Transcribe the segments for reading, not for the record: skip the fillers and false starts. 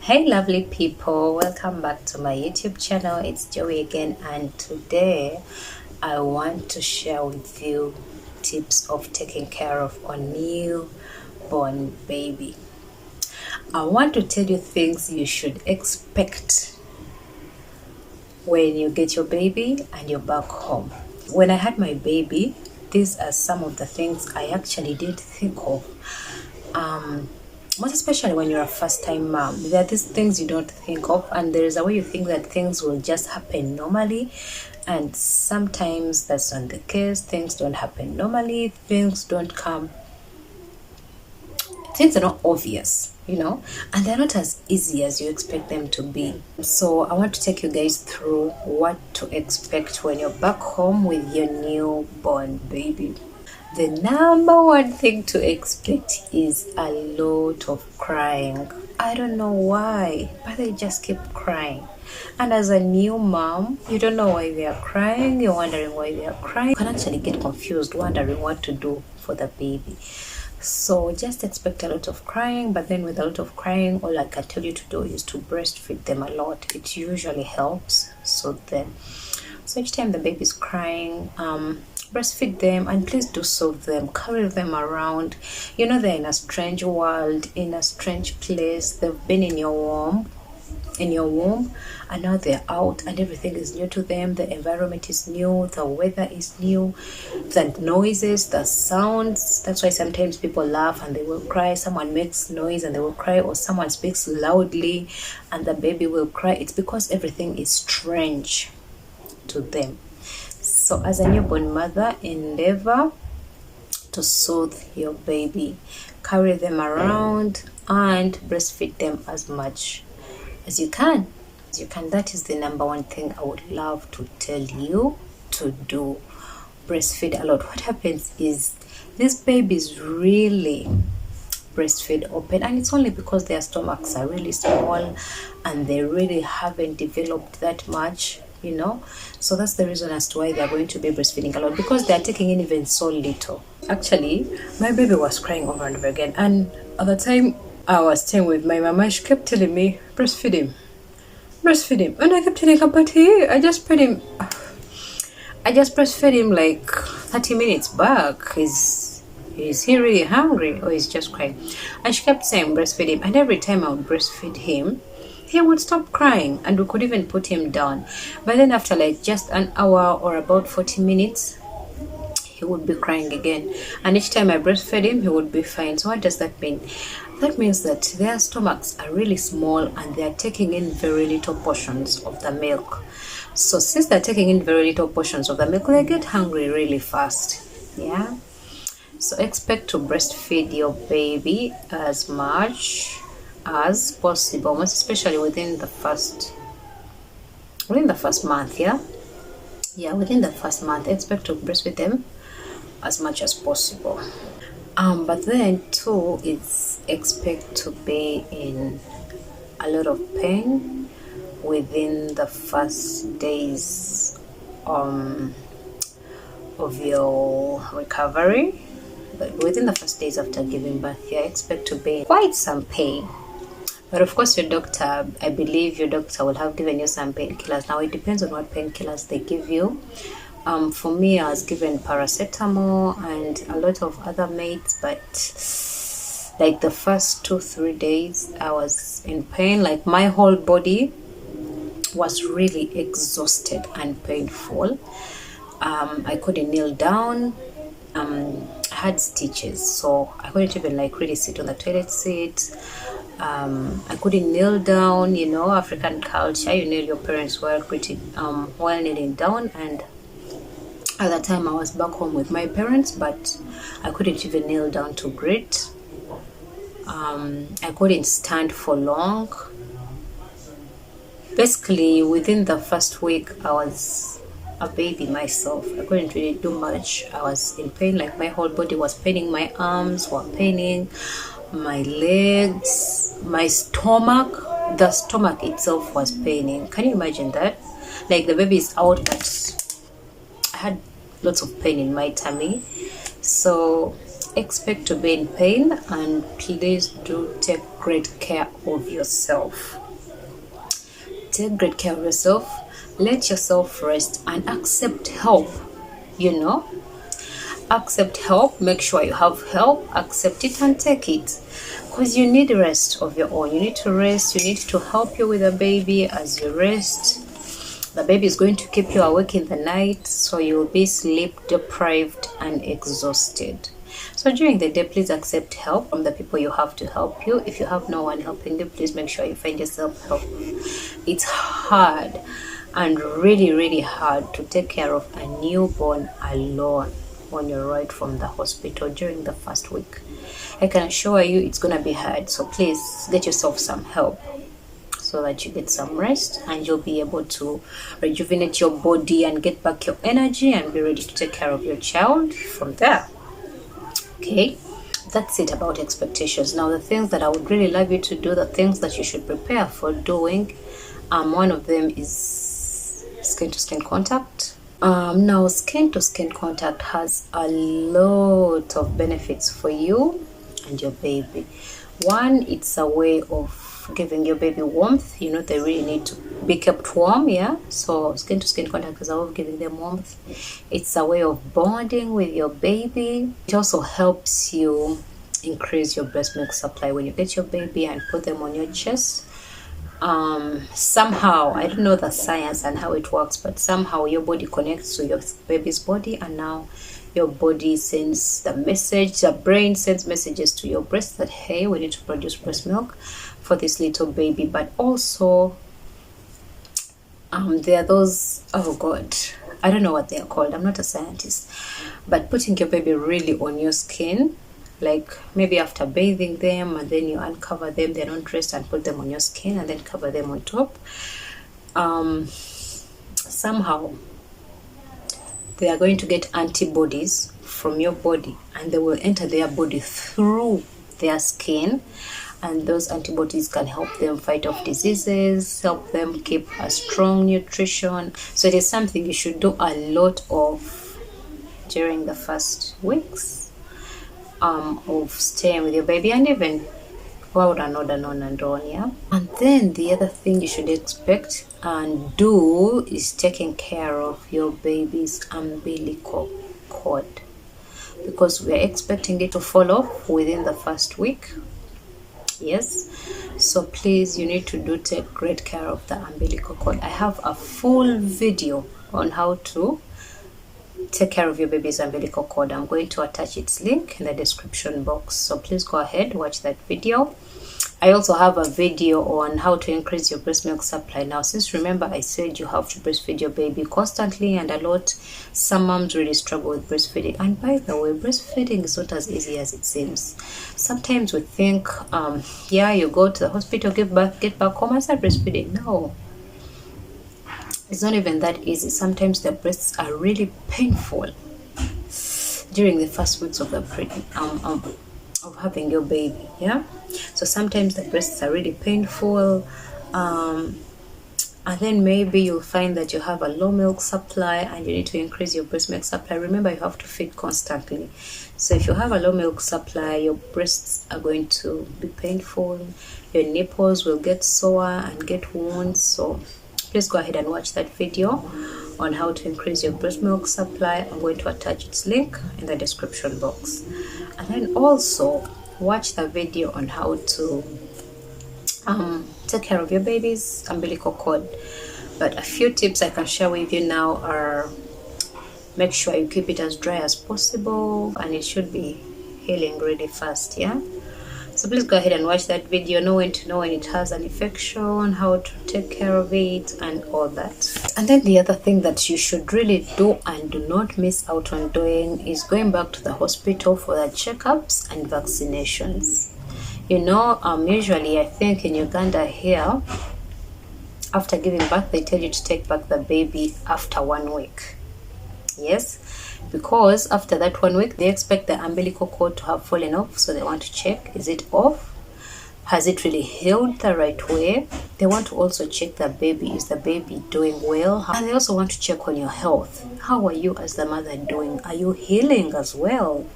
Hey lovely people, welcome back to my YouTube channel. It's Joey again, and today I want to share with you tips of taking care of a newborn baby. I want to tell you things you should expect when you get your baby and you're back home. When I had my baby, these are some of the things I actually did think of. Most especially when you're a first-time mom, there are these things you don't think of, and there is a way you think that things will just happen normally, and sometimes that's not the case. Things don't happen normally. Things are not obvious, and they're not as easy as you expect them to be. So I want to take you guys through what to expect when you're back home with your newborn baby. The number one thing to expect is a lot of crying. I don't know why, but they just keep crying. And as a new mom, you don't know why they are crying. You're wondering why they are crying. You can actually get confused, wondering what to do for the baby. So just expect a lot of crying, but then with a lot of crying, all I can tell you to do is to breastfeed them a lot. It usually helps. So each time the baby's crying, breastfeed them, and please do soothe them, carry them around. They're in a strange world, in a strange place. They've been in your womb, and now they're out, and everything is new to them. The environment is new, the weather is new, the noises, the sounds. That's why sometimes people laugh and they will cry. Someone makes noise and they will cry, or someone speaks loudly and the baby will cry. It's because everything is strange to them. So as a newborn mother, endeavor to soothe your baby, carry them around, and breastfeed them as much as you can. That is the number one thing I would love to tell you to do. Breastfeed a lot. What happens is these babies really breastfeed open, and it's only because their stomachs are really small and they really haven't developed that much, so that's the reason as to why they're going to be breastfeeding a lot, because they're taking in even so little. Actually, my baby was crying over and over again, and at the time I was staying with my mama, she kept telling me, breastfeed him, and I kept telling her, but I just breastfed him like 30 minutes back. Is he really hungry, or is just crying? And she kept saying breastfeed him, and every time I would breastfeed him, he would stop crying, and we could even put him down. But then after like just an hour or about 40 minutes, he would be crying again. And each time I breastfed him, he would be fine. So what does that mean? That means that their stomachs are really small and they are taking in very little portions of the milk. So since they're taking in very little portions of the milk, they get hungry really fast. Yeah. So expect to breastfeed your baby as much as possible, most especially within the first month. Within the first month, expect to breastfeed them as much as possible. But then too, it's expect to be in a lot of pain within the first days of your recovery. But within the first days after giving birth, expect to be in quite some pain. But of course, I believe your doctor will have given you some painkillers. Now, it depends on what painkillers they give you. For me, I was given paracetamol and a lot of other meds, but like the first 2-3 days, I was in pain. Like my whole body was really exhausted and painful. I couldn't kneel down. I had stitches, so I couldn't even really sit on the toilet seat. I couldn't kneel down. African culture, you kneel your parents were pretty while kneeling down, and at that time I was back home with my parents, but I couldn't even kneel down to greet. I couldn't stand for long. Basically, within the first week, I was a baby myself. I couldn't really do much. I was in pain, like my whole body was paining. My arms were paining, my legs, my stomach. The stomach itself was paining. Can you imagine that? Like the baby is out, but I had lots of pain in my tummy. So expect to be in pain, and please do take great care of yourself. Take great care of yourself. Let yourself rest and accept help. You know, accept help. Make sure you have help. Accept it and take it, because you need rest of your own. You need to rest. You need to help you with the baby as you rest. The baby is going to keep you awake in the night, so you'll be sleep deprived and exhausted. So during the day, please accept help from the people you have to help you. If you have no one helping you, please make sure you find yourself help. It's hard and really, really hard to take care of a newborn alone when you're right from the hospital during the first week. I can assure you it's gonna be hard, so please get yourself some help so that you get some rest and you'll be able to rejuvenate your body and get back your energy and be ready to take care of your child from there. Okay, that's it about expectations. Now, the things that I would really love you to do, the things that you should prepare for doing, one of them is skin to skin contact. Now, skin to skin contact has a lot of benefits for you and your baby. One, it's a way of giving your baby warmth. You know, they really need to be kept warm, yeah? So skin to skin contact is a way of giving them warmth. It's a way of bonding with your baby. It also helps you increase your breast milk supply. When you get your baby and put them on your chest, somehow, I don't know the science and how it works, but somehow your body connects to your baby's body, and now your body sends the message, the brain sends messages to your breast that, hey, we need to produce breast milk for this little baby. But also there are those, oh god, I don't know what they are called, I'm not a scientist, but putting your baby really on your skin, like maybe after bathing them, and then you uncover them, they're not dressed, and put them on your skin and then cover them on top. Somehow they are going to get antibodies from your body, and they will enter their body through their skin, and those antibodies can help them fight off diseases, help them keep a strong nutrition. So it is something you should do a lot of during the first weeks of staying with your baby, and even on and on, yeah. And then the other thing you should expect and do is taking care of your baby's umbilical cord, because we're expecting it to fall off within the first week. Yes, so please, you need to take great care of the umbilical cord. I have a full video on how to take care of your baby's umbilical cord. I'm going to attach its link in the description box, so please go ahead, watch that video. I also have a video on how to increase your breast milk supply. Now, since remember I said you have to breastfeed your baby constantly and a lot, some moms really struggle with breastfeeding. And by the way, breastfeeding is not as easy as it seems. Sometimes we think, yeah, you go to the hospital, give birth, get back home and start breastfeeding. No, it's not even that easy. Sometimes the breasts are really painful during the first weeks of the of having your baby, yeah. So sometimes the breasts are really painful, and then maybe you'll find that you have a low milk supply and you need to increase your breast milk supply. Remember, you have to feed constantly, so if you have a low milk supply, your breasts are going to be painful, your nipples will get sore and get wounds. So please go ahead and watch that video on how to increase your breast milk supply. I'm going to attach its link in the description box. And then also watch the video on how to take care of your baby's umbilical cord. But a few tips I can share with you now are: make sure you keep it as dry as possible, and it should be healing really fast, yeah. So please go ahead and watch that video. Know when to know when it has an infection, how to take care of it, and all that. And then the other thing that you should really do and do not miss out on doing is going back to the hospital for the checkups and vaccinations. You know, usually I think in Uganda here, after giving birth, they tell you to take back the baby after 1 week. Yes, because after that 1 week, they expect the umbilical cord to have fallen off, so they want to check, is it off? Has it really healed the right way? They want to also check the baby. Is the baby doing well? And they also want to check on your health. How are you as the mother doing? Are you healing as well?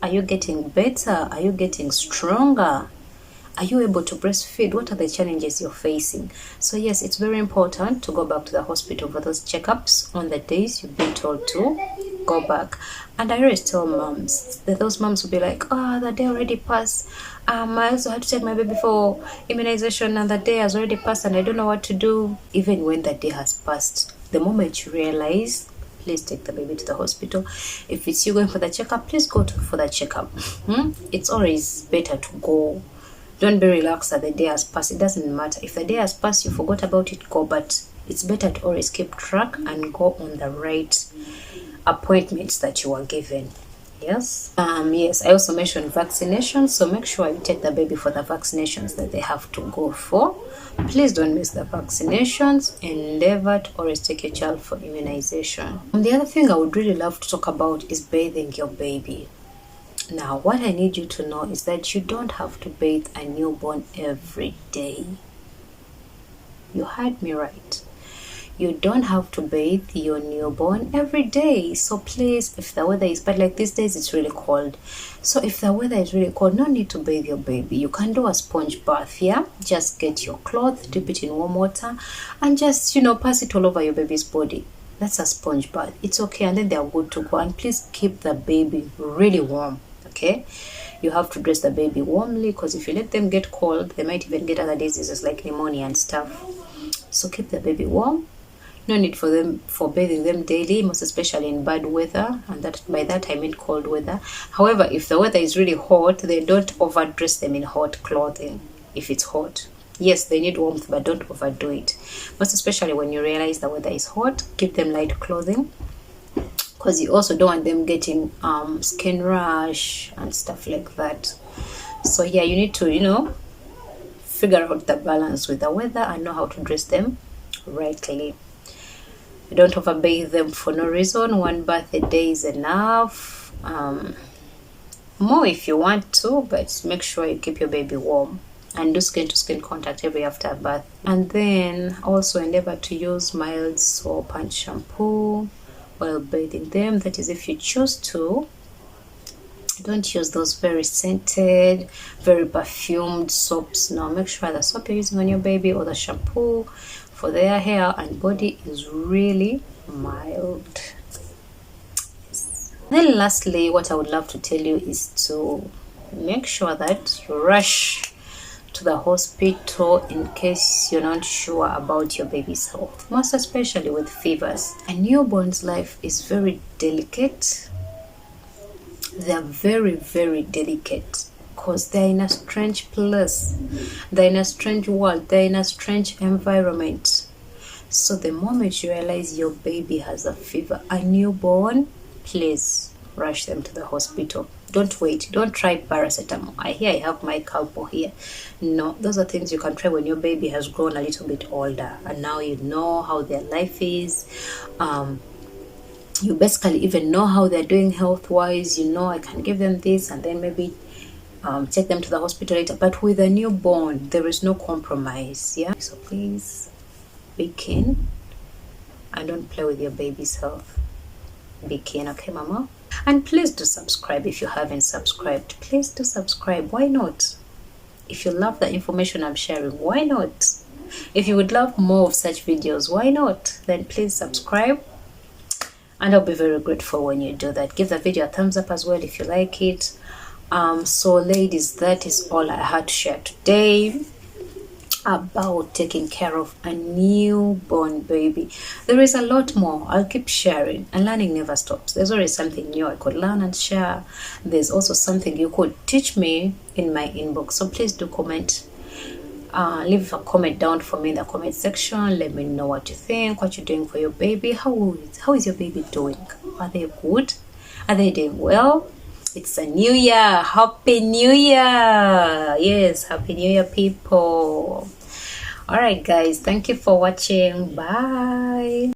Are you getting better? Are you getting stronger? Are you able to breastfeed? What are the challenges you're facing? So yes, it's very important to go back to the hospital for those checkups on the days you've been told to go back. And I always tell moms that those moms will be like, oh, the day already passed. I also had to take my baby for immunization and the day has already passed and I don't know what to do. Even when the day has passed, the moment you realize, please take the baby to the hospital. If it's you going for the checkup, please go for the checkup. It's always better to go. Don't be relaxed that the day has passed. It doesn't matter. If the day has passed, you forgot about it, go. But it's better to always keep track and go on the right appointments that you are given. Yes. Yes, I also mentioned vaccinations. So make sure you take the baby for the vaccinations that they have to go for. Please don't miss the vaccinations. Endeavor to always take your child for immunization. And the other thing I would really love to talk about is bathing your baby. Now, what I need you to know is that you don't have to bathe a newborn every day. You heard me right. You don't have to bathe your newborn every day. So please, if the weather is bad, like these days it's really cold. So if the weather is really cold, no need to bathe your baby. You can do a sponge bath, yeah? Just get your cloth, dip it in warm water, and just, pass it all over your baby's body. That's a sponge bath. It's okay, and then they are good to go. And please keep the baby really warm. Okay, you have to dress the baby warmly because if you let them get cold, they might even get other diseases like pneumonia and stuff. So keep the baby warm. No need for bathing them daily, most especially in bad weather, and that by that I mean cold weather. However, if the weather is really hot, then don't overdress them in hot clothing. If it's hot, yes, they need warmth, but don't overdo it. Most especially when you realize the weather is hot, keep them light clothing, because you also don't want them getting skin rash and stuff like that. So yeah, you need to figure out the balance with the weather and know how to dress them rightly. Don't overbathe them for no reason. One bath a day is enough. More if you want to, but make sure you keep your baby warm and do skin to skin contact every after a bath. And then also endeavor to use mild soap and shampoo while bathing them. That is, if you choose to. Don't use those very scented, very perfumed soaps. Now make sure the soap you're using on your baby or the shampoo for their hair and body is really mild. Yes. Then lastly, what I would love to tell you is to make sure that you rush to the hospital in case you're not sure about your baby's health, most especially with fevers. A newborn's life is very delicate. They're very, very delicate because they're in a strange place, they're in a strange world, they're in a strange environment. So the moment you realize your baby has a fever, a newborn, please rush them to the hospital. Don't wait. Don't try paracetamol. I have my Calpol here. No, those are things you can try when your baby has grown a little bit older and now you know how their life is. You basically even know how they're doing health-wise. I can give them this and then maybe take them to the hospital later. But with a newborn, there is no compromise, yeah? So please be keen and don't play with your baby's health. Be keen, okay, mama? And please do subscribe if you haven't subscribed. Please do subscribe. Why not? If you love the information I'm sharing, why not? If you would love more of such videos, why not? Then please subscribe. And I'll be very grateful when you do that. Give the video a thumbs up as well if you like it. So ladies, that is all I had to share today about taking care of a newborn baby. There is a lot more. I'll keep sharing, and learning never stops. There's always something new I could learn and share. There's also something you could teach me in my inbox. So please do comment. Leave a comment down for me in the comment section. Let me know what you think, what you're doing for your baby. How is your baby doing? Are they good? Are they doing well? It's a new year. Happy New Year. Yes, Happy New Year, people. All right, guys. Thank you for watching. Bye.